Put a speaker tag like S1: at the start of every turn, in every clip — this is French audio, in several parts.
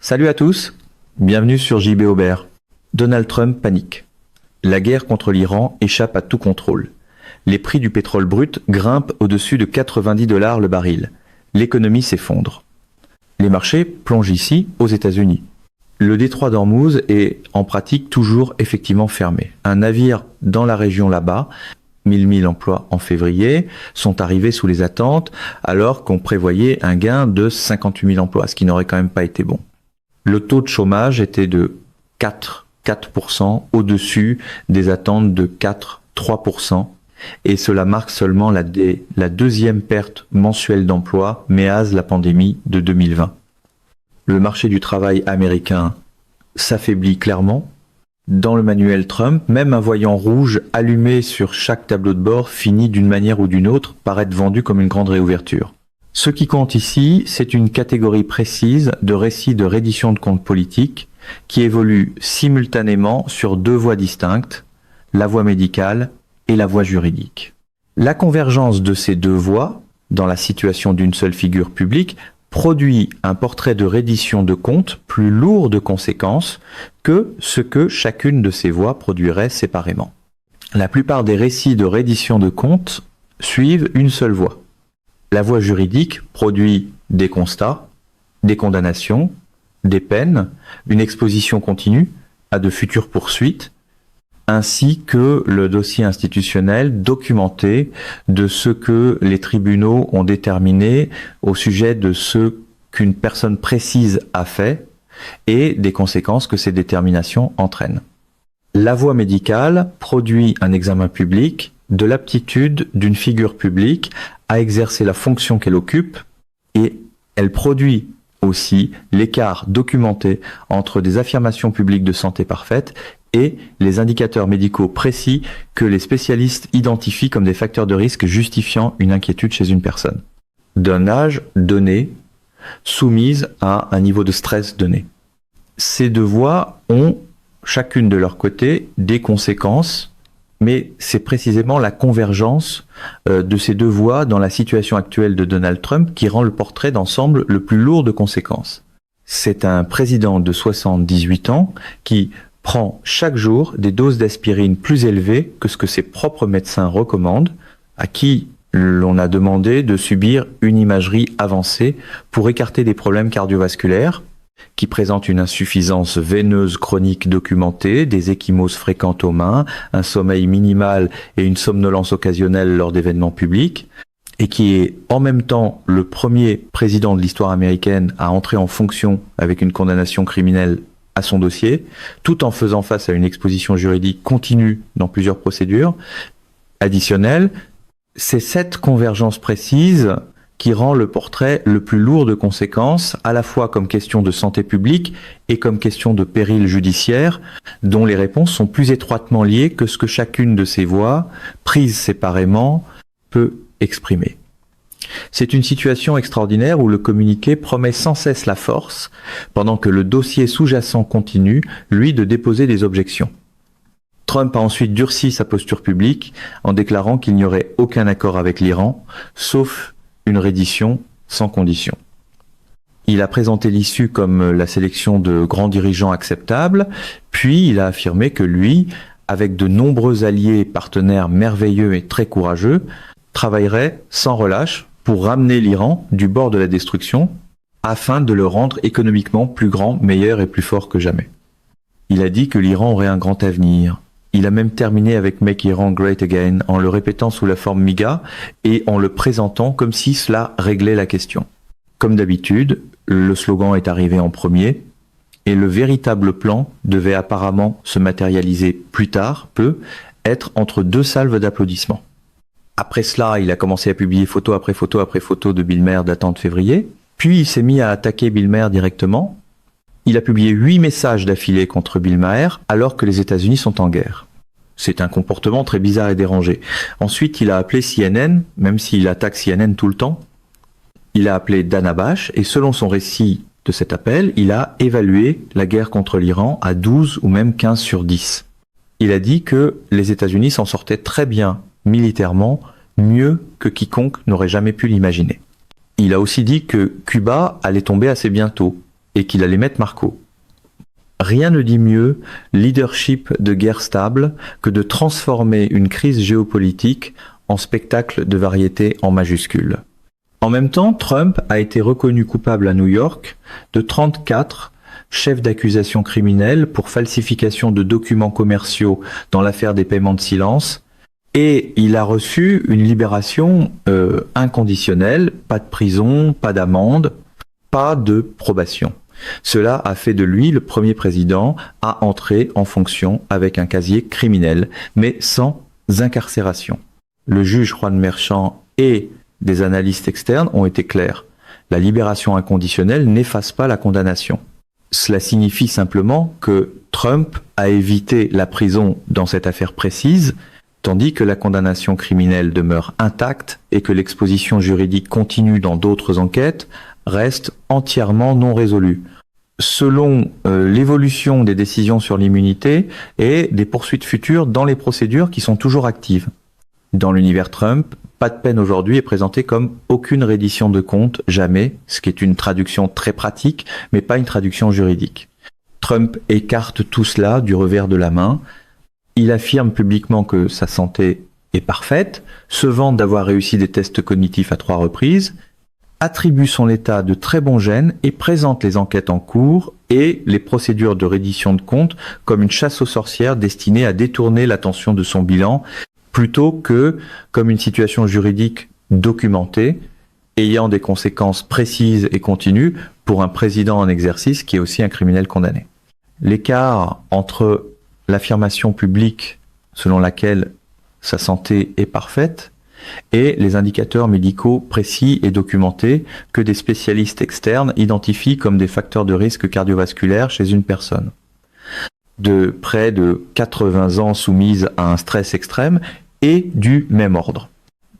S1: Salut à tous, bienvenue sur JB Aubert. Donald Trump panique. La guerre contre l'Iran échappe à tout contrôle. Les prix du pétrole brut grimpent au-dessus de 90 $ le baril. L'économie s'effondre. Les marchés plongent ici aux États-Unis. Le détroit d'Ormuz est en pratique toujours effectivement fermé. Un navire dans la région là-bas, 1000 emplois en février, sont arrivés sous les attentes alors qu'on prévoyait un gain de 58 000 emplois, ce qui n'aurait quand même pas été bon. Le taux de chômage était de 4% au-dessus des attentes de 3%, et cela marque seulement la deuxième perte mensuelle d'emploi, méase la pandémie de 2020. Le marché du travail américain s'affaiblit clairement. Dans le manuel Trump, même un voyant rouge allumé sur chaque tableau de bord finit d'une manière ou d'une autre par être vendu comme une grande réouverture. Ce qui compte ici, c'est une catégorie précise de récits de reddition de comptes politiques qui évoluent simultanément sur deux voies distinctes, la voie médicale et la voie juridique. La convergence de ces deux voies, dans la situation d'une seule figure publique, produit un portrait de reddition de comptes plus lourd de conséquences que ce que chacune de ces voies produirait séparément. La plupart des récits de reddition de comptes suivent une seule voie. La voie juridique produit des constats, des condamnations, des peines, une exposition continue à de futures poursuites, ainsi que le dossier institutionnel documenté de ce que les tribunaux ont déterminé au sujet de ce qu'une personne précise a fait et des conséquences que ces déterminations entraînent. La voie médicale produit un examen public de l'aptitude d'une figure publique à exercer la fonction qu'elle occupe, et elle produit aussi l'écart documenté entre des affirmations publiques de santé parfaite et les indicateurs médicaux précis que les spécialistes identifient comme des facteurs de risque justifiant une inquiétude chez une personne, d'un âge donné, soumise à un niveau de stress donné. Ces deux voies ont, chacune de leur côté, des conséquences, mais c'est précisément la convergence de ces deux voies dans la situation actuelle de Donald Trump qui rend le portrait d'ensemble le plus lourd de conséquences. C'est un président de 78 ans qui prend chaque jour des doses d'aspirine plus élevées que ce que ses propres médecins recommandent, à qui l'on a demandé de subir une imagerie avancée pour écarter des problèmes cardiovasculaires, qui présentent une insuffisance veineuse chronique documentée, des ecchymoses fréquentes aux mains, un sommeil minimal et une somnolence occasionnelle lors d'événements publics, et qui est en même temps le premier président de l'histoire américaine à entrer en fonction avec une condamnation criminelle à son dossier, tout en faisant face à une exposition juridique continue dans plusieurs procédures additionnelles. C'est cette convergence précise qui rend le portrait le plus lourd de conséquences, à la fois comme question de santé publique et comme question de péril judiciaire, dont les réponses sont plus étroitement liées que ce que chacune de ces voies, prises séparément, peut exprimer. C'est une situation extraordinaire où le communiqué promet sans cesse la force, pendant que le dossier sous-jacent continue, lui, de déposer des objections. Trump a ensuite durci sa posture publique en déclarant qu'il n'y aurait aucun accord avec l'Iran, sauf une reddition sans condition. Il a présenté l'issue comme la sélection de grands dirigeants acceptables, puis il a affirmé que lui, avec de nombreux alliés et partenaires merveilleux et très courageux, travaillerait sans relâche pour ramener l'Iran du bord de la destruction afin de le rendre économiquement plus grand, meilleur et plus fort que jamais. Il a dit que l'Iran aurait un grand avenir. Il a même terminé avec Make Iran Great Again en le répétant sous la forme MIGA et en le présentant comme si cela réglait la question. Comme d'habitude, le slogan est arrivé en premier et le véritable plan devait apparemment se matérialiser plus tard, être entre deux salves d'applaudissements. Après cela, il a commencé à publier photo après photo après photo de Bill Maher datant de février, puis il s'est mis à attaquer Bill Maher directement. Il a publié 8 messages d'affilée contre Bill Maher alors que les États-Unis sont en guerre. C'est un comportement très bizarre et dérangé. Ensuite, il a appelé CNN, même s'il attaque CNN tout le temps. Il a appelé Dana Bash et selon son récit de cet appel, il a évalué la guerre contre l'Iran à 12 ou même 15 sur 10. Il a dit que les États-Unis s'en sortaient très bien militairement, mieux que quiconque n'aurait jamais pu l'imaginer. Il a aussi dit que Cuba allait tomber assez bientôt et qu'il allait mettre Marco. Rien ne dit mieux leadership de guerre stable que de transformer une crise géopolitique en spectacle de variété en majuscule. En même temps, Trump a été reconnu coupable à New York de 34 chefs d'accusation criminels pour falsification de documents commerciaux dans l'affaire des paiements de silence, et il a reçu une libération inconditionnelle, pas de prison, pas d'amende, pas de probation. Cela a fait de lui le premier président à entrer en fonction avec un casier criminel, mais sans incarcération. Le juge Juan Merchan et des analystes externes ont été clairs. La libération inconditionnelle n'efface pas la condamnation. Cela signifie simplement que Trump a évité la prison dans cette affaire précise, tandis que la condamnation criminelle demeure intacte et que l'exposition juridique continue dans d'autres enquêtes reste entièrement non résolue. Selon l'évolution des décisions sur l'immunité et des poursuites futures dans les procédures qui sont toujours actives. Dans l'univers Trump, pas de peine aujourd'hui est présenté comme aucune reddition de compte, jamais, ce qui est une traduction très pratique, mais pas une traduction juridique. Trump écarte tout cela du revers de la main. Il affirme publiquement que sa santé est parfaite, se vante d'avoir réussi des tests cognitifs à 3 reprises, attribue son état de très bon gène et présente les enquêtes en cours et les procédures de reddition de compte comme une chasse aux sorcières destinée à détourner l'attention de son bilan plutôt que comme une situation juridique documentée ayant des conséquences précises et continues pour un président en exercice qui est aussi un criminel condamné. L'écart entre l'affirmation publique selon laquelle sa santé est parfaite et les indicateurs médicaux précis et documentés que des spécialistes externes identifient comme des facteurs de risque cardiovasculaire chez une personne de près de 80 ans soumise à un stress extrême est du même ordre.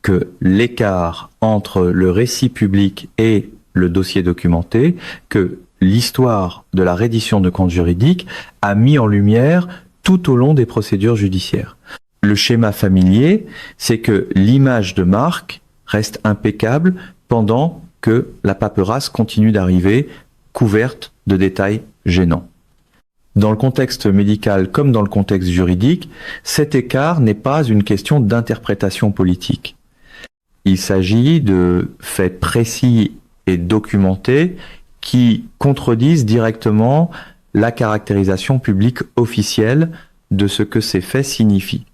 S1: Que l'écart entre le récit public et le dossier documenté, que l'histoire de la reddition de comptes juridiques a mis en lumière tout au long des procédures judiciaires. Le schéma familier, c'est que l'image de marque reste impeccable pendant que la paperasse continue d'arriver couverte de détails gênants. Dans le contexte médical comme dans le contexte juridique, cet écart n'est pas une question d'interprétation politique. Il s'agit de faits précis et documentés qui contredisent directement la caractérisation publique officielle de ce que ces faits signifient.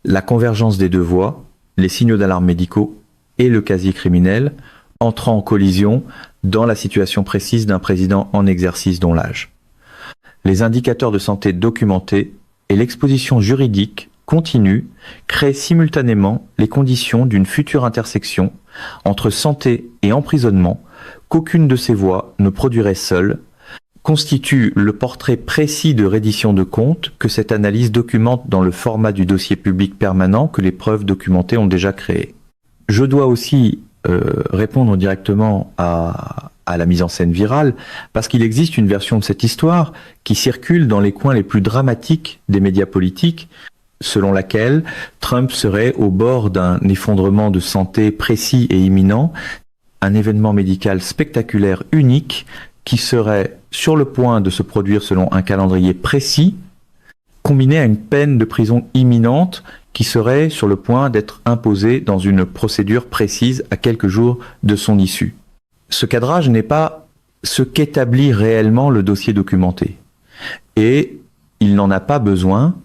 S1: La convergence des deux voies, les signaux d'alarme médicaux et le casier criminel entrent en collision dans la situation précise d'un président en exercice dont l'âge. Les indicateurs de santé documentés et l'exposition juridique continue créent simultanément les conditions d'une future intersection entre santé et emprisonnement qu'aucune de ces voies ne produirait seule, constitue le portrait précis de reddition de comptes que cette analyse documente dans le format du dossier public permanent que les preuves documentées ont déjà créé. Je dois aussi répondre directement à la mise en scène virale, parce qu'il existe une version de cette histoire qui circule dans les coins les plus dramatiques des médias politiques, selon laquelle Trump serait au bord d'un effondrement de santé précis et imminent, un événement médical spectaculaire unique qui serait sur le point de se produire selon un calendrier précis, combiné à une peine de prison imminente qui serait sur le point d'être imposée dans une procédure précise à quelques jours de son issue. Ce cadrage n'est pas ce qu'établit réellement le dossier documenté. Et il n'en a pas besoin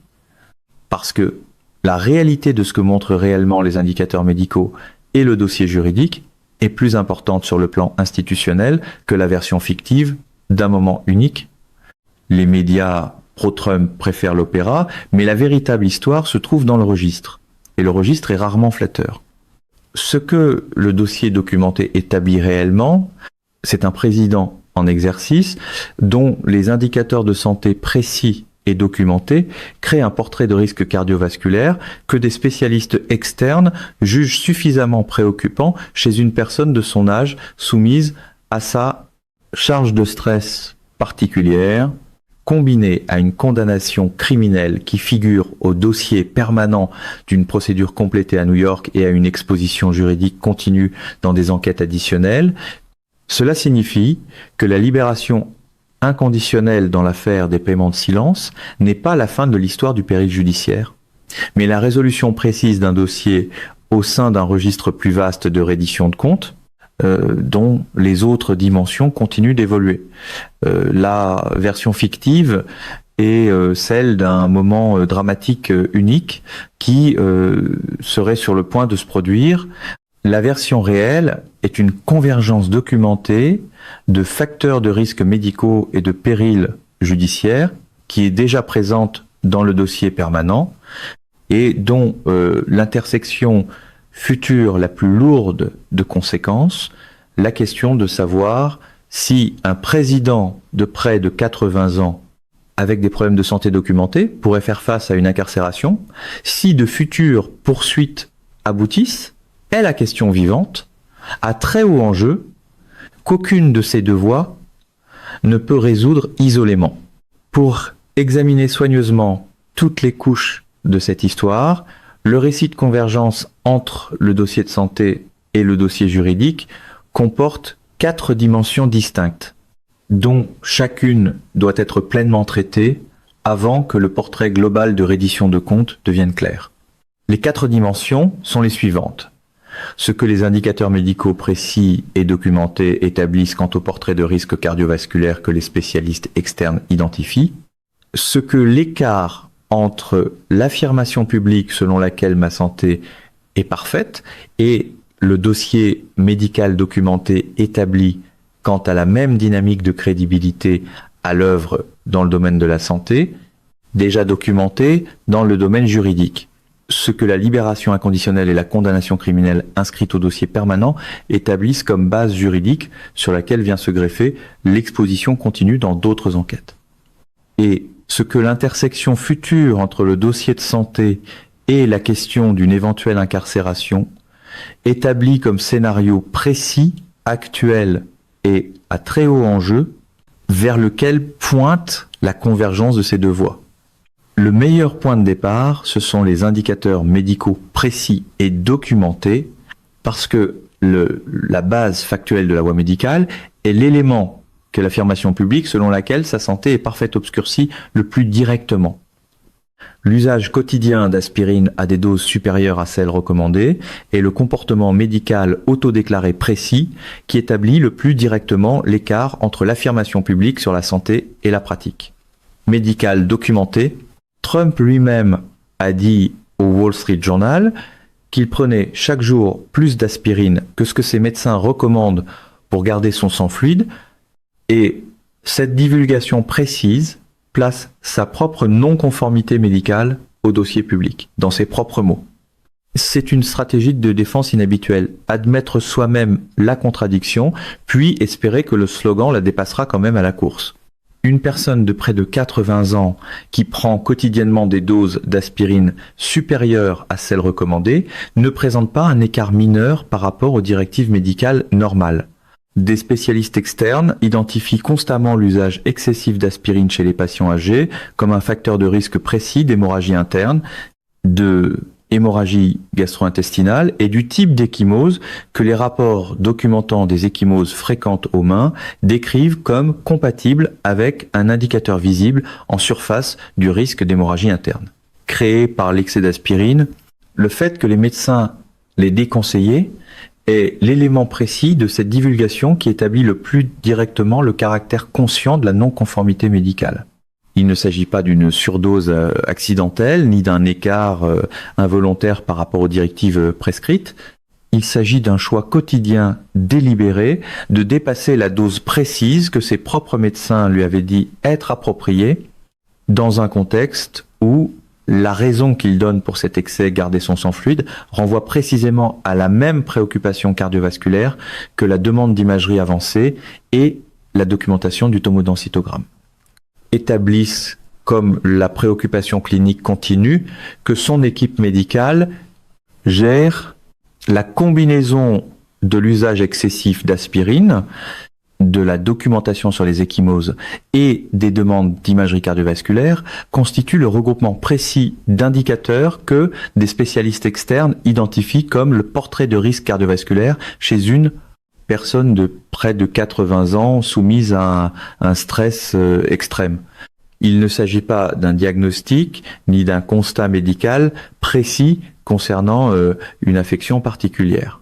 S1: parce que la réalité de ce que montrent réellement les indicateurs médicaux et le dossier juridique est plus importante sur le plan institutionnel que la version fictive d'un moment unique. Les médias pro-Trump préfèrent l'opéra, mais la véritable histoire se trouve dans le registre. Et le registre est rarement flatteur. Ce que le dossier documenté établit réellement, c'est un président en exercice dont les indicateurs de santé précis et documentés créent un portrait de risque cardiovasculaire que des spécialistes externes jugent suffisamment préoccupant chez une personne de son âge soumise à sa charge de stress particulière, combinée à une condamnation criminelle qui figure au dossier permanent d'une procédure complétée à New York et à une exposition juridique continue dans des enquêtes additionnelles. Cela signifie que la libération inconditionnelle dans l'affaire des paiements de silence n'est pas la fin de l'histoire du péril judiciaire, mais la résolution précise d'un dossier au sein d'un registre plus vaste de reddition de comptes, dont les autres dimensions continuent d'évoluer. La version fictive est celle d'un moment dramatique unique qui serait sur le point de se produire. La version réelle est une convergence documentée de facteurs de risques médicaux et de périls judiciaires qui est déjà présente dans le dossier permanent et dont l'intersection future la plus lourde de conséquences, la question de savoir si un président de près de 80 ans avec des problèmes de santé documentés pourrait faire face à une incarcération, si de futures poursuites aboutissent, est la question vivante, à très haut enjeu, qu'aucune de ces deux voies ne peut résoudre isolément. Pour examiner soigneusement toutes les couches de cette histoire, le récit de convergence entre le dossier de santé et le dossier juridique comporte 4 dimensions distinctes, dont chacune doit être pleinement traitée avant que le portrait global de reddition de comptes devienne clair. Les 4 dimensions sont les suivantes. Ce que les indicateurs médicaux précis et documentés établissent quant au portrait de risque cardiovasculaire que les spécialistes externes identifient. Ce que l'écart entre l'affirmation publique selon laquelle ma santé est parfaite et le dossier médical documenté établi quant à la même dynamique de crédibilité à l'œuvre dans le domaine de la santé, déjà documenté dans le domaine juridique. Ce que la libération inconditionnelle et la condamnation criminelle inscrite au dossier permanent établissent comme base juridique sur laquelle vient se greffer l'exposition continue dans d'autres enquêtes. Et ce que l'intersection future entre le dossier de santé et la question d'une éventuelle incarcération établit comme scénario précis, actuel et à très haut enjeu, vers lequel pointe la convergence de ces deux voies. Le meilleur point de départ, ce sont les indicateurs médicaux précis et documentés, parce que la base factuelle de la voie médicale est l'élément que l'affirmation publique selon laquelle sa santé est parfaitement obscurcie le plus directement. L'usage quotidien d'aspirine à des doses supérieures à celles recommandées est le comportement médical autodéclaré précis qui établit le plus directement l'écart entre l'affirmation publique sur la santé et la pratique. Médical documenté, Trump lui-même a dit au Wall Street Journal qu'il prenait chaque jour plus d'aspirine que ce que ses médecins recommandent pour garder son sang fluide, et cette divulgation précise place sa propre non-conformité médicale au dossier public, dans ses propres mots. C'est une stratégie de défense inhabituelle, admettre soi-même la contradiction, puis espérer que le slogan la dépassera quand même à la course. Une personne de près de 80 ans qui prend quotidiennement des doses d'aspirine supérieures à celles recommandées ne présente pas un écart mineur par rapport aux directives médicales normales. Des spécialistes externes identifient constamment l'usage excessif d'aspirine chez les patients âgés comme un facteur de risque précis d'hémorragie interne, de hémorragie gastro-intestinale et du type d'échymose que les rapports documentant des échymoses fréquentes aux mains décrivent comme compatible avec un indicateur visible en surface du risque d'hémorragie interne. Créé par l'excès d'aspirine, le fait que les médecins les déconseillaient est l'élément précis de cette divulgation qui établit le plus directement le caractère conscient de la non-conformité médicale. Il ne s'agit pas d'une surdose accidentelle, ni d'un écart involontaire par rapport aux directives prescrites. Il s'agit d'un choix quotidien délibéré de dépasser la dose précise que ses propres médecins lui avaient dit être appropriée dans un contexte où la raison qu'il donne pour cet excès, garder son sang fluide, renvoie précisément à la même préoccupation cardiovasculaire que la demande d'imagerie avancée et la documentation du tomodensitogramme. Établissent comme la préoccupation clinique continue que son équipe médicale gère la combinaison de l'usage excessif d'aspirine, de la documentation sur les échymoses et des demandes d'imagerie cardiovasculaire constitue le regroupement précis d'indicateurs que des spécialistes externes identifient comme le portrait de risque cardiovasculaire chez une personne de près de 80 ans soumise à un stress extrême. Il ne s'agit pas d'un diagnostic ni d'un constat médical précis concernant une affection particulière.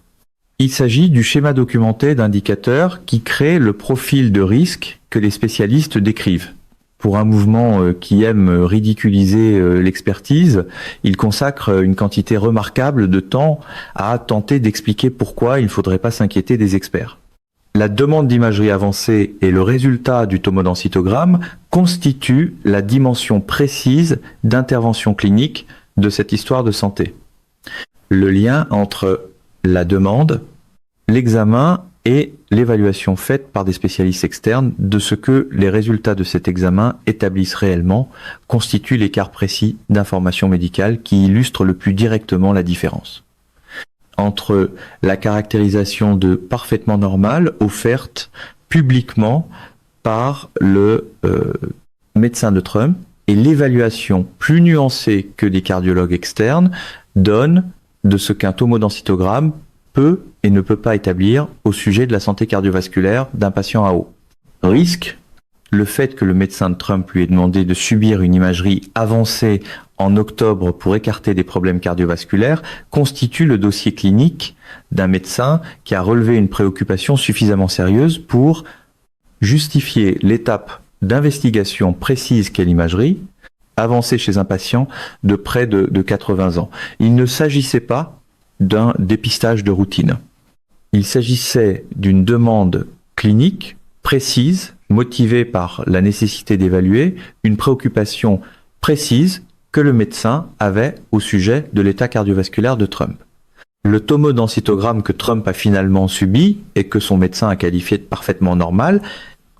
S1: Il s'agit du schéma documenté d'indicateurs qui crée le profil de risque que les spécialistes décrivent. Pour un mouvement qui aime ridiculiser l'expertise, il consacre une quantité remarquable de temps à tenter d'expliquer pourquoi il ne faudrait pas s'inquiéter des experts. La demande d'imagerie avancée et le résultat du tomodensitogramme constituent la dimension précise d'intervention clinique de cette histoire de santé. Le lien entre la demande, l'examen et l'évaluation faite par des spécialistes externes de ce que les résultats de cet examen établissent réellement constituent l'écart précis d'information médicale qui illustre le plus directement la différence entre la caractérisation de parfaitement normal offerte publiquement par le médecin de Trump et l'évaluation plus nuancée que des cardiologues externes donne de ce qu'un tomodensitogramme peut et ne peut pas établir au sujet de la santé cardiovasculaire d'un patient à haut risque. Le fait que le médecin de Trump lui ait demandé de subir une imagerie avancée en octobre pour écarter des problèmes cardiovasculaires constitue le dossier clinique d'un médecin qui a relevé une préoccupation suffisamment sérieuse pour justifier l'étape d'investigation précise qu'est l'imagerie avancée chez un patient de près de 80 ans. Il ne s'agissait pas d'un dépistage de routine. Il s'agissait d'une demande clinique précise, motivée par la nécessité d'évaluer une préoccupation précise que le médecin avait au sujet de l'état cardiovasculaire de Trump. Le tomodensitogramme que Trump a finalement subi et que son médecin a qualifié de parfaitement normal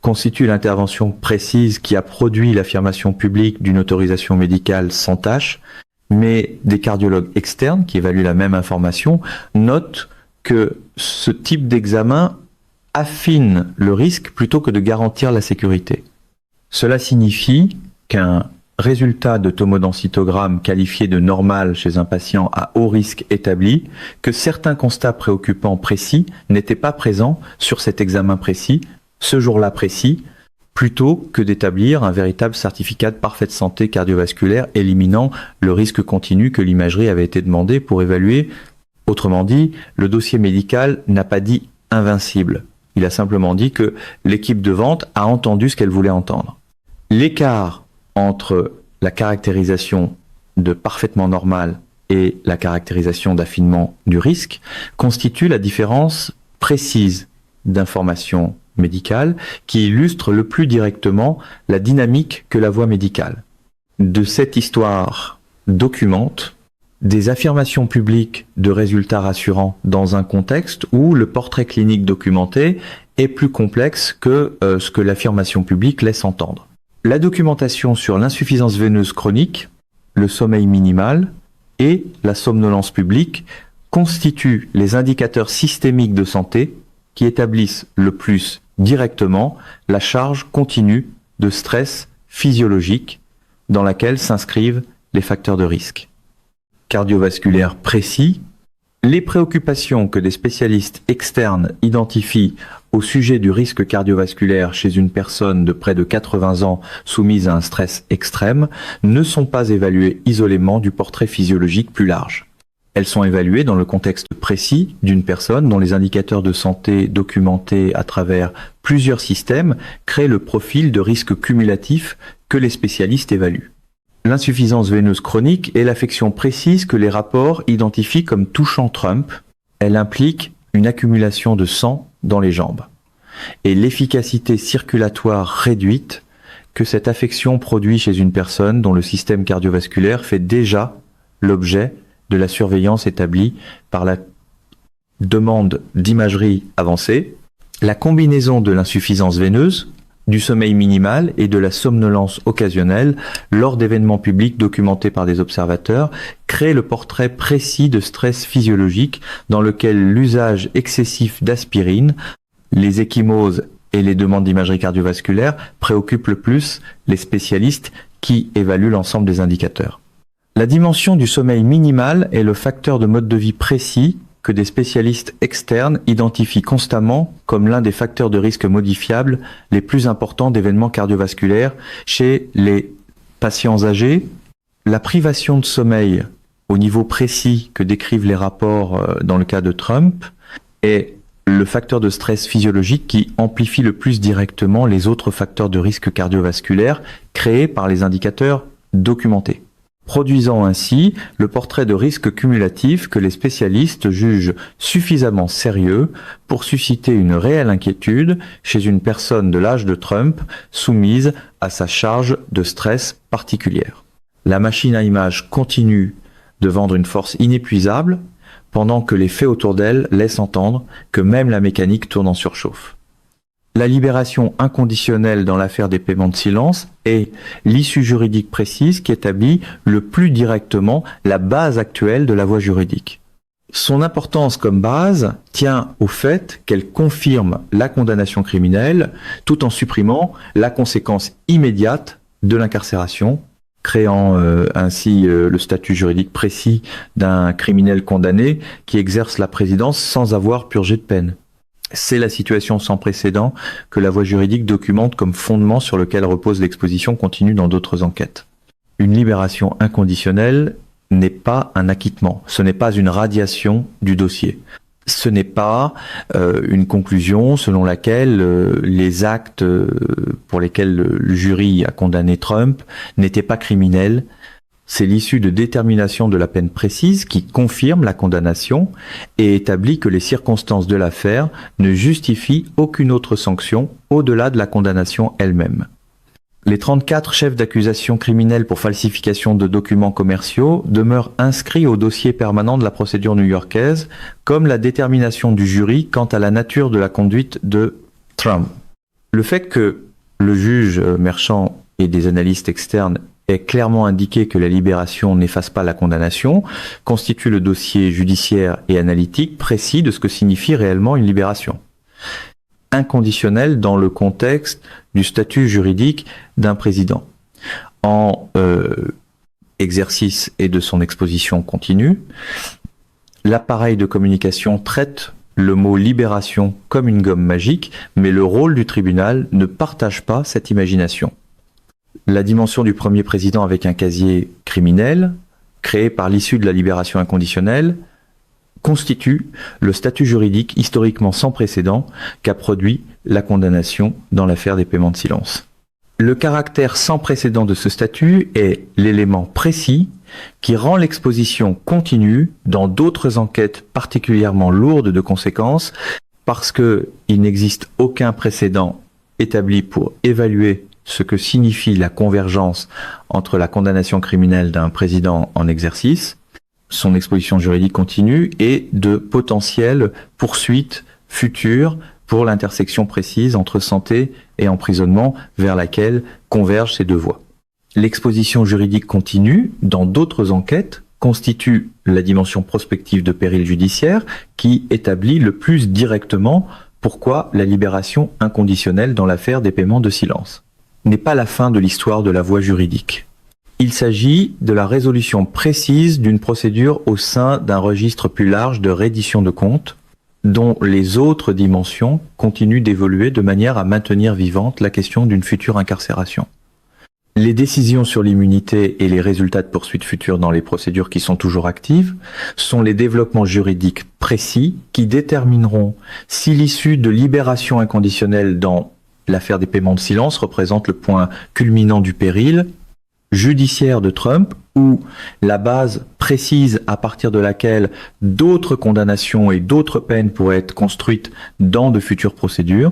S1: constitue l'intervention précise qui a produit l'affirmation publique d'une autorisation médicale sans tâche, mais des cardiologues externes qui évaluent la même information notent que ce type d'examen affine le risque plutôt que de garantir la sécurité. Cela signifie qu'un résultat de tomodensitogramme qualifié de normal chez un patient à haut risque établit que certains constats préoccupants précis n'étaient pas présents sur cet examen précis, ce jour-là précis, plutôt que d'établir un véritable certificat de parfaite santé cardiovasculaire éliminant le risque continu que l'imagerie avait été demandée pour évaluer. Autrement dit, le dossier médical n'a pas dit invincible. Il a simplement dit que l'équipe de vente a entendu ce qu'elle voulait entendre. L'écart entre la caractérisation de parfaitement normal et la caractérisation d'affinement du risque constitue la différence précise d'information médicale qui illustre le plus directement la dynamique que la voie médicale. De cette histoire documente des affirmations publiques de résultats rassurants dans un contexte où le portrait clinique documenté est plus complexe que ce que l'affirmation publique laisse entendre. La documentation sur l'insuffisance veineuse chronique, le sommeil minimal et la somnolence publique constituent les indicateurs systémiques de santé qui établissent le plus directement la charge continue de stress physiologique dans laquelle s'inscrivent les facteurs de risque. Cardiovasculaire précis, les préoccupations que des spécialistes externes identifient au sujet du risque cardiovasculaire chez une personne de près de 80 ans soumise à un stress extrême ne sont pas évaluées isolément du portrait physiologique plus large. Elles sont évaluées dans le contexte précis d'une personne dont les indicateurs de santé documentés à travers plusieurs systèmes créent le profil de risque cumulatif que les spécialistes évaluent. L'insuffisance veineuse chronique est l'affection précise que les rapports identifient comme touchant Trump. Elle implique une accumulation de sang dans les jambes et l'efficacité circulatoire réduite que cette affection produit chez une personne dont le système cardiovasculaire fait déjà l'objet de la surveillance établie par la demande d'imagerie avancée. La combinaison de l'insuffisance veineuse, du sommeil minimal et de la somnolence occasionnelle lors d'événements publics documentés par des observateurs crée le portrait précis de stress physiologique dans lequel l'usage excessif d'aspirine, les ecchymoses et les demandes d'imagerie cardiovasculaire préoccupent le plus les spécialistes qui évaluent l'ensemble des indicateurs. La dimension du sommeil minimal est le facteur de mode de vie précis que des spécialistes externes identifient constamment comme l'un des facteurs de risque modifiables les plus importants d'événements cardiovasculaires chez les patients âgés. La privation de sommeil au niveau précis que décrivent les rapports dans le cas de Trump est le facteur de stress physiologique qui amplifie le plus directement les autres facteurs de risque cardiovasculaire créés par les indicateurs documentés, produisant ainsi le portrait de risque cumulatif que les spécialistes jugent suffisamment sérieux pour susciter une réelle inquiétude chez une personne de l'âge de Trump soumise à sa charge de stress particulière. La machine à images continue de vendre une force inépuisable pendant que les faits autour d'elle laissent entendre que même la mécanique tourne en surchauffe. La libération inconditionnelle dans l'affaire des paiements de silence est l'issue juridique précise qui établit le plus directement la base actuelle de la voie juridique. Son importance comme base tient au fait qu'elle confirme la condamnation criminelle tout en supprimant la conséquence immédiate de l'incarcération, créant ainsi le statut juridique précis d'un criminel condamné qui exerce la présidence sans avoir purgé de peine. C'est la situation sans précédent que la voie juridique documente comme fondement sur lequel repose l'exposition continue dans d'autres enquêtes. Une libération inconditionnelle n'est pas un acquittement, ce n'est pas une radiation du dossier. Ce n'est pas une conclusion selon laquelle les actes pour lesquels le jury a condamné Trump n'étaient pas criminels. C'est l'issue de détermination de la peine précise qui confirme la condamnation et établit que les circonstances de l'affaire ne justifient aucune autre sanction au-delà de la condamnation elle-même. Les 34 chefs d'accusation criminels pour falsification de documents commerciaux demeurent inscrits au dossier permanent de la procédure new-yorkaise, comme la détermination du jury quant à la nature de la conduite de Trump. Le fait que le juge Merchan et des analystes externes aient clairement indiqué que la libération n'efface pas la condamnation constitue le dossier judiciaire et analytique précis de ce que signifie réellement une libération. Inconditionnel dans le contexte du statut juridique d'un président. En exercice et de son exposition continue, l'appareil de communication traite le mot libération comme une gomme magique, mais le rôle du tribunal ne partage pas cette imagination. La dimension du premier président avec un casier criminel, créé par l'issue de la libération inconditionnelle, constitue le statut juridique historiquement sans précédent qu'a produit la condamnation dans l'affaire des paiements de silence. Le caractère sans précédent de ce statut est l'élément précis qui rend l'exposition continue dans d'autres enquêtes particulièrement lourdes de conséquences parce qu'il n'existe aucun précédent établi pour évaluer ce que signifie la convergence entre la condamnation criminelle d'un président en exercice, son exposition juridique continue et de potentielles poursuites futures pour l'intersection précise entre santé et emprisonnement vers laquelle convergent ces deux voies. L'exposition juridique continue dans d'autres enquêtes constitue la dimension prospective de péril judiciaire qui établit le plus directement pourquoi la libération inconditionnelle dans l'affaire des paiements de silence n'est pas la fin de l'histoire de la voie juridique. Il s'agit de la résolution précise d'une procédure au sein d'un registre plus large de reddition de comptes, dont les autres dimensions continuent d'évoluer de manière à maintenir vivante la question d'une future incarcération. Les décisions sur l'immunité et les résultats de poursuites futures dans les procédures qui sont toujours actives sont les développements juridiques précis qui détermineront si l'issue de libération inconditionnelle dans l'affaire des paiements de silence représente le point culminant du péril judiciaire de Trump ou la base précise à partir de laquelle d'autres condamnations et d'autres peines pourraient être construites dans de futures procédures,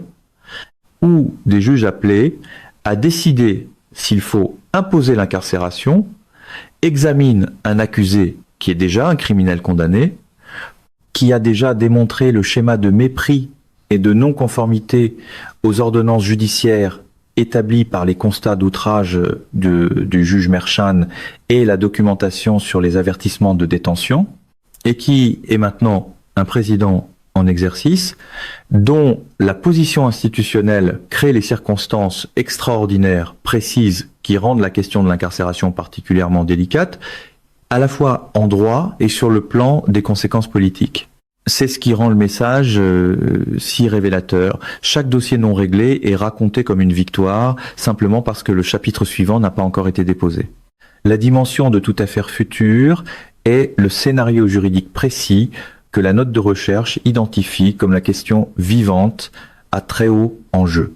S1: ou des juges appelés à décider s'il faut imposer l'incarcération, examinent un accusé qui est déjà un criminel condamné, qui a déjà démontré le schéma de mépris et de non-conformité aux ordonnances judiciaires établi par les constats d'outrage du juge Merchan et la documentation sur les avertissements de détention, et qui est maintenant un président en exercice, dont la position institutionnelle crée les circonstances extraordinaires, précises, qui rendent la question de l'incarcération particulièrement délicate, à la fois en droit et sur le plan des conséquences politiques. C'est ce qui rend le message si révélateur. Chaque dossier non réglé est raconté comme une victoire, simplement parce que le chapitre suivant n'a pas encore été déposé. La dimension de toute affaire future est le scénario juridique précis que la note de recherche identifie comme la question vivante à très haut enjeu.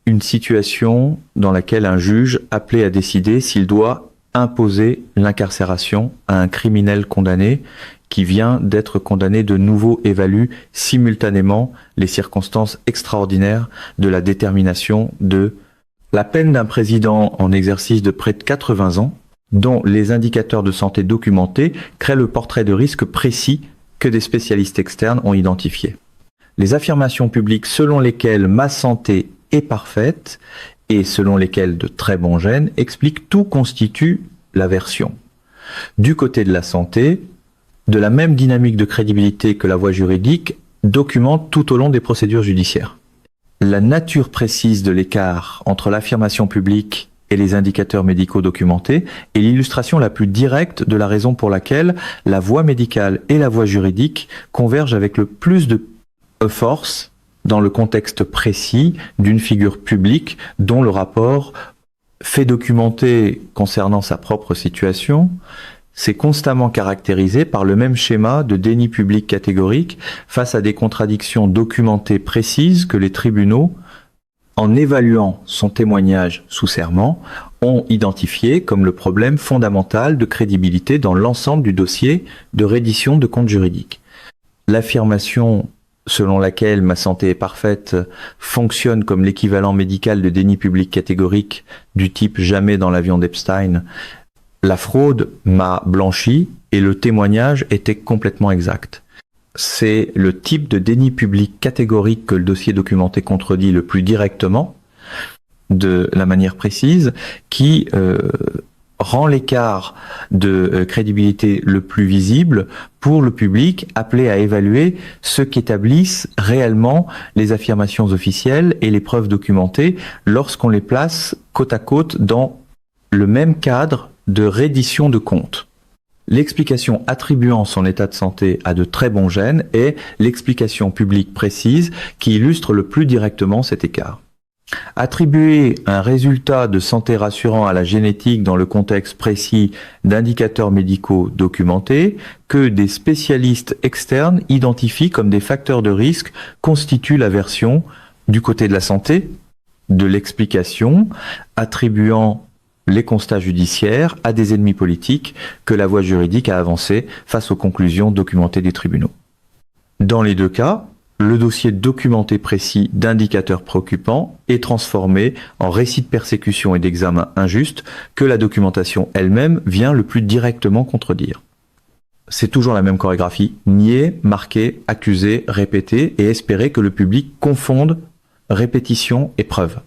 S1: Une situation dans laquelle un juge appelé à décider s'il doit imposer l'incarcération à un criminel condamné qui vient d'être condamné de nouveau évalue simultanément les circonstances extraordinaires de la détermination de la peine d'un président en exercice de près de 80 ans, dont les indicateurs de santé documentés créent le portrait de risque précis que des spécialistes externes ont identifié. Les affirmations publiques selon lesquelles ma santé est parfaite et selon lesquelles de très bons gènes expliquent tout constitue la version. Du côté de la santé, de la même dynamique de crédibilité que la voie juridique documente tout au long des procédures judiciaires. La nature précise de l'écart entre l'affirmation publique et les indicateurs médicaux documentés est l'illustration la plus directe de la raison pour laquelle la voie médicale et la voie juridique convergent avec le plus de force dans le contexte précis d'une figure publique dont le rapport fait documenter concernant sa propre situation s'est constamment caractérisé par le même schéma de déni public catégorique face à des contradictions documentées précises que les tribunaux, en évaluant son témoignage sous serment, ont identifié comme le problème fondamental de crédibilité dans l'ensemble du dossier de reddition de comptes juridiques. L'affirmation selon laquelle ma santé est parfaite fonctionne comme l'équivalent médical de déni public catégorique du type jamais dans l'avion d'Epstein. La fraude m'a blanchi et le témoignage était complètement exact. C'est le type de déni public catégorique que le dossier documenté contredit le plus directement, de la manière précise, qui rend l'écart de crédibilité le plus visible pour le public appelé à évaluer ce qu'établissent réellement les affirmations officielles et les preuves documentées lorsqu'on les place côte à côte dans le même cadre de reddition de comptes. L'explication attribuant son état de santé à de très bons gènes est l'explication publique précise qui illustre le plus directement cet écart. Attribuer un résultat de santé rassurant à la génétique dans le contexte précis d'indicateurs médicaux documentés que des spécialistes externes identifient comme des facteurs de risque constitue la version du côté de la santé de l'explication attribuant les constats judiciaires à des ennemis politiques que la voie juridique a avancé face aux conclusions documentées des tribunaux. Dans les deux cas, le dossier documenté précis d'indicateurs préoccupants est transformé en récit de persécution et d'examen injuste que la documentation elle-même vient le plus directement contredire. C'est toujours la même chorégraphie, nier, marquer, accuser, répéter et espérer que le public confonde répétition et preuve.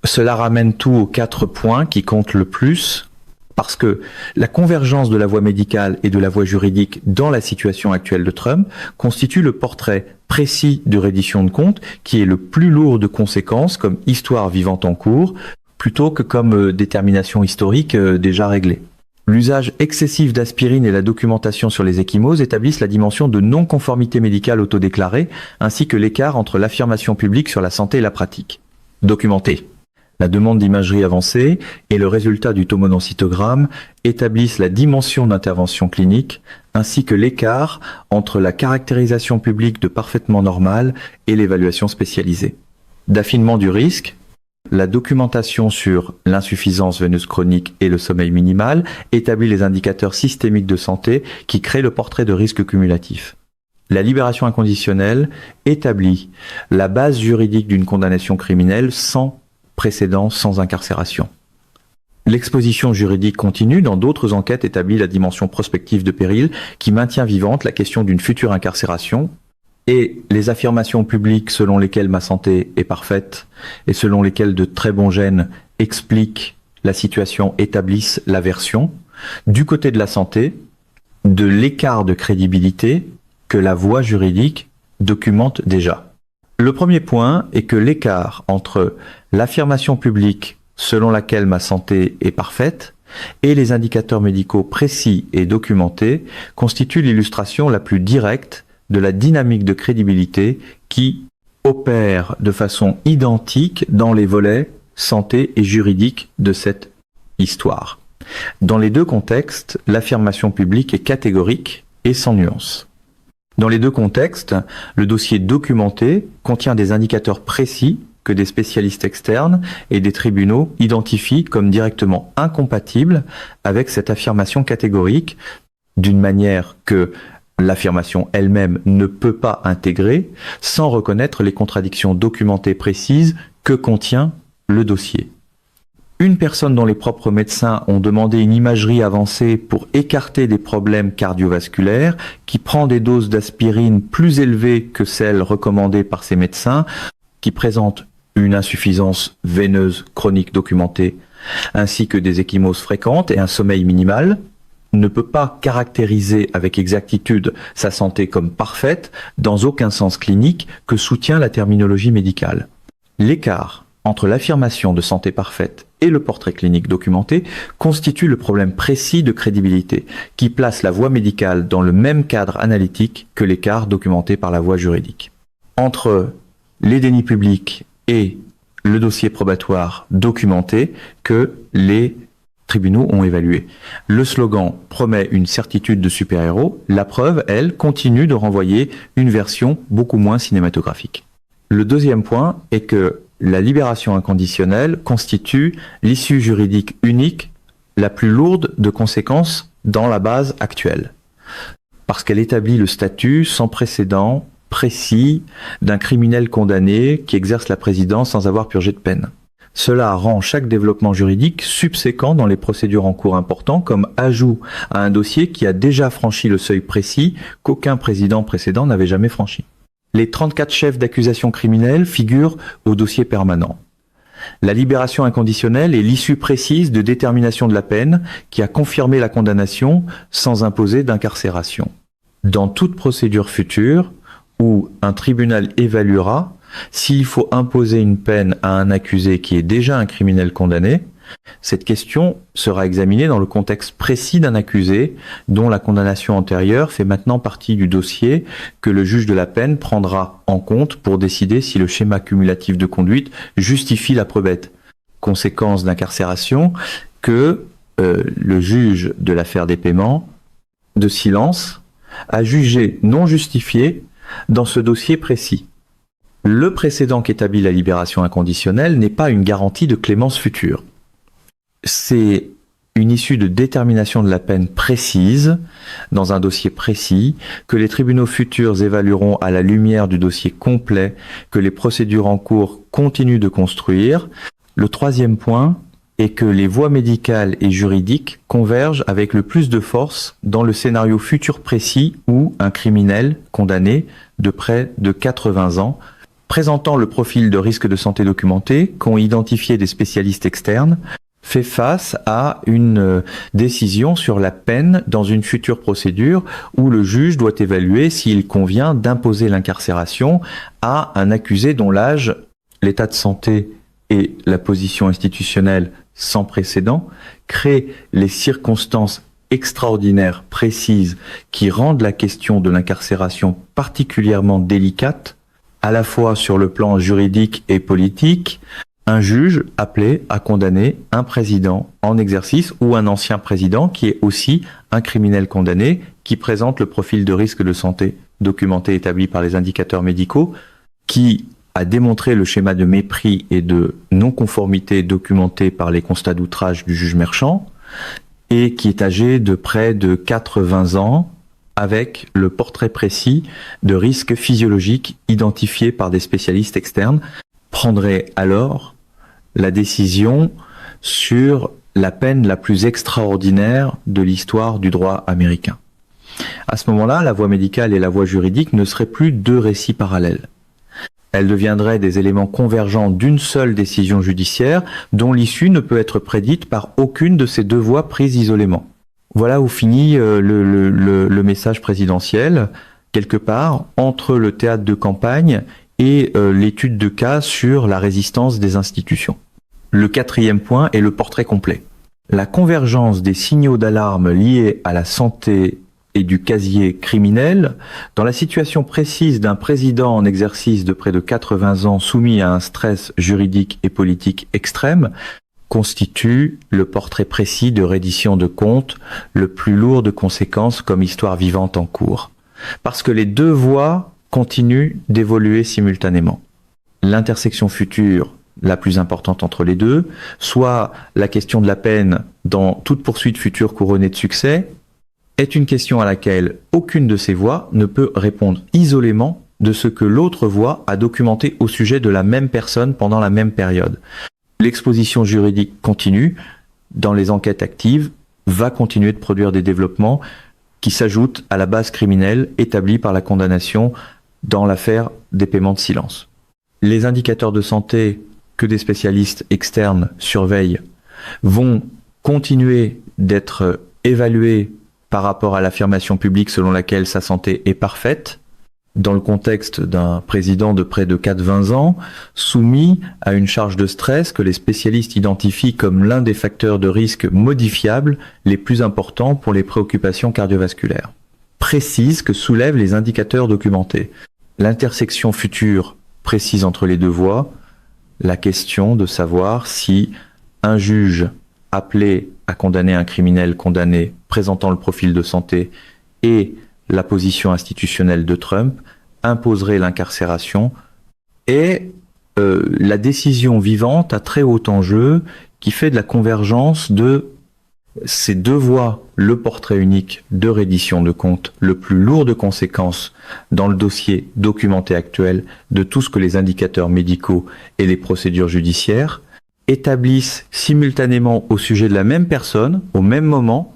S1: Cela ramène tout aux 4 points qui comptent le plus, parce que la convergence de la voie médicale et de la voie juridique dans la situation actuelle de Trump constitue le portrait précis de reddition de comptes qui est le plus lourd de conséquences comme histoire vivante en cours, plutôt que comme détermination historique déjà réglée. L'usage excessif d'aspirine et la documentation sur les ecchymoses établissent la dimension de non-conformité médicale autodéclarée, ainsi que l'écart entre l'affirmation publique sur la santé et la pratique. Documentée. La demande d'imagerie avancée et le résultat du tomodensitogramme établissent la dimension d'intervention clinique ainsi que l'écart entre la caractérisation publique de parfaitement normal et l'évaluation spécialisée. D'affinement du risque, la documentation sur l'insuffisance veineuse chronique et le sommeil minimal établit les indicateurs systémiques de santé qui créent le portrait de risque cumulatif. La libération inconditionnelle établit la base juridique d'une condamnation criminelle sans précédent, sans incarcération. L'exposition juridique continue dans d'autres enquêtes établit la dimension prospective de péril qui maintient vivante la question d'une future incarcération et les affirmations publiques selon lesquelles ma santé est parfaite et selon lesquelles de très bons gènes expliquent la situation établissent la version du côté de la santé de l'écart de crédibilité que la voie juridique documente déjà. Le premier point est que l'écart entre l'affirmation publique selon laquelle ma santé est parfaite et les indicateurs médicaux précis et documentés constitue l'illustration la plus directe de la dynamique de crédibilité qui opère de façon identique dans les volets santé et juridique de cette histoire. Dans les deux contextes, l'affirmation publique est catégorique et sans nuance. Dans les deux contextes, le dossier documenté contient des indicateurs précis que des spécialistes externes et des tribunaux identifient comme directement incompatibles avec cette affirmation catégorique, d'une manière que l'affirmation elle-même ne peut pas intégrer sans reconnaître les contradictions documentées précises que contient le dossier. Une personne dont les propres médecins ont demandé une imagerie avancée pour écarter des problèmes cardiovasculaires, qui prend des doses d'aspirine plus élevées que celles recommandées par ses médecins, qui présente une insuffisance veineuse chronique documentée, ainsi que des ecchymoses fréquentes et un sommeil minimal, ne peut pas caractériser avec exactitude sa santé comme parfaite dans aucun sens clinique que soutient la terminologie médicale. L'écart entre l'affirmation de santé parfaite et le portrait clinique documenté constitue le problème précis de crédibilité qui place la voie médicale dans le même cadre analytique que l'écart documenté par la voie juridique. Entre les dénis publics et le dossier probatoire documenté que les tribunaux ont évalué. Le slogan promet une certitude de super-héros, la preuve, elle, continue de renvoyer une version beaucoup moins cinématographique. Le deuxième point est que la libération inconditionnelle constitue l'issue juridique unique la plus lourde de conséquences dans la base actuelle. Parce qu'elle établit le statut sans précédent précis d'un criminel condamné qui exerce la présidence sans avoir purgé de peine. Cela rend chaque développement juridique subséquent dans les procédures en cours importants comme ajout à un dossier qui a déjà franchi le seuil précis qu'aucun président précédent n'avait jamais franchi. Les 34 chefs d'accusation criminelle figurent au dossier permanent. La libération inconditionnelle est l'issue précise de détermination de la peine qui a confirmé la condamnation sans imposer d'incarcération. Dans toute procédure future où un tribunal évaluera s'il faut imposer une peine à un accusé qui est déjà un criminel condamné, cette question sera examinée dans le contexte précis d'un accusé dont la condamnation antérieure fait maintenant partie du dossier que le juge de la peine prendra en compte pour décider si le schéma cumulatif de conduite justifie la probette. Conséquence d'incarcération que le juge de l'affaire des paiements de silence a jugé non justifié dans ce dossier précis. Le précédent qu'établit la libération inconditionnelle n'est pas une garantie de clémence future. C'est une issue de détermination de la peine précise, dans un dossier précis, que les tribunaux futurs évalueront à la lumière du dossier complet que les procédures en cours continuent de construire. Le troisième point est que les voies médicales et juridiques convergent avec le plus de force dans le scénario futur précis où un criminel condamné de près de 80 ans présentant le profil de risque de santé documenté qu'ont identifié des spécialistes externes, fait face à une décision sur la peine dans une future procédure où le juge doit évaluer s'il convient d'imposer l'incarcération à un accusé dont l'âge, l'état de santé et la position institutionnelle sans précédent créent les circonstances extraordinaires précises qui rendent la question de l'incarcération particulièrement délicate à la fois sur le plan juridique et politique, un juge appelé à condamner un président en exercice ou un ancien président qui est aussi un criminel condamné qui présente le profil de risque de santé documenté établi par les indicateurs médicaux, qui a démontré le schéma de mépris et de non-conformité documenté par les constats d'outrage du juge Merchant et qui est âgé de près de 80 ans, avec le portrait précis de risques physiologiques identifiés par des spécialistes externes, prendrait alors la décision sur la peine la plus extraordinaire de l'histoire du droit américain. À ce moment-là, la voie médicale et la voie juridique ne seraient plus deux récits parallèles. Elles deviendraient des éléments convergents d'une seule décision judiciaire dont l'issue ne peut être prédite par aucune de ces deux voies prises isolément. Voilà où finit le message présidentiel, quelque part entre le théâtre de campagne et l'étude de cas sur la résistance des institutions. Le quatrième point est le portrait complet. La convergence des signaux d'alarme liés à la santé et du casier criminel, dans la situation précise d'un président en exercice de près de 80 ans soumis à un stress juridique et politique extrême, constitue le portrait précis de reddition de comptes le plus lourd de conséquences comme histoire vivante en cours. Parce que les deux voies continuent d'évoluer simultanément. L'intersection future la plus importante entre les deux, soit la question de la peine dans toute poursuite future couronnée de succès, est une question à laquelle aucune de ces voies ne peut répondre isolément de ce que l'autre voie a documenté au sujet de la même personne pendant la même période. L'exposition juridique continue, dans les enquêtes actives, va continuer de produire des développements qui s'ajoutent à la base criminelle établie par la condamnation dans l'affaire des paiements de silence. Les indicateurs de santé que des spécialistes externes surveillent vont continuer d'être évalués par rapport à l'affirmation publique selon laquelle sa santé est parfaite, dans le contexte d'un président de près de 80 ans, soumis à une charge de stress que les spécialistes identifient comme l'un des facteurs de risque modifiables les plus importants pour les préoccupations cardiovasculaires. Précise que soulèvent les indicateurs documentés. L'intersection future précise entre les deux voies la question de savoir si un juge appelé à condamner un criminel condamné présentant le profil de santé et la position institutionnelle de Trump imposerait l'incarcération et la décision vivante à très haut enjeu qui fait de la convergence de ces deux voies, le portrait unique de reddition de comptes, le plus lourd de conséquences dans le dossier documenté actuel de tout ce que les indicateurs médicaux et les procédures judiciaires établissent simultanément au sujet de la même personne, au même moment.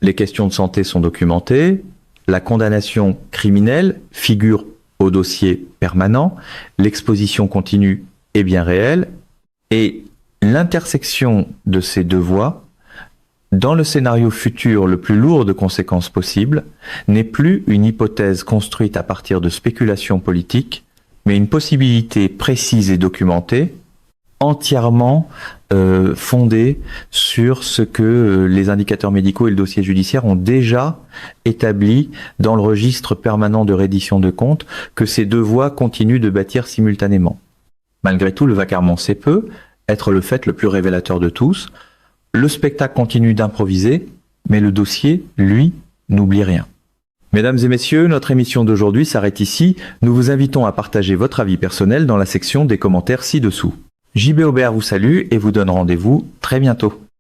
S1: Les questions de santé sont documentées, la condamnation criminelle figure au dossier permanent, l'exposition continue est bien réelle, et l'intersection de ces deux voies, dans le scénario futur le plus lourd de conséquences possibles, n'est plus une hypothèse construite à partir de spéculations politiques, mais une possibilité précise et documentée, entièrement fondée sur ce que les indicateurs médicaux et le dossier judiciaire ont déjà établi dans le registre permanent de reddition de comptes, que ces deux voies continuent de bâtir simultanément. Malgré tout, le vacarme sait peu être le fait le plus révélateur de tous. Le spectacle continue d'improviser, mais le dossier, lui, n'oublie rien. Mesdames et messieurs, notre émission d'aujourd'hui s'arrête ici. Nous vous invitons à partager votre avis personnel dans la section des commentaires ci-dessous. JB Aubert vous salue et vous donne rendez-vous très bientôt.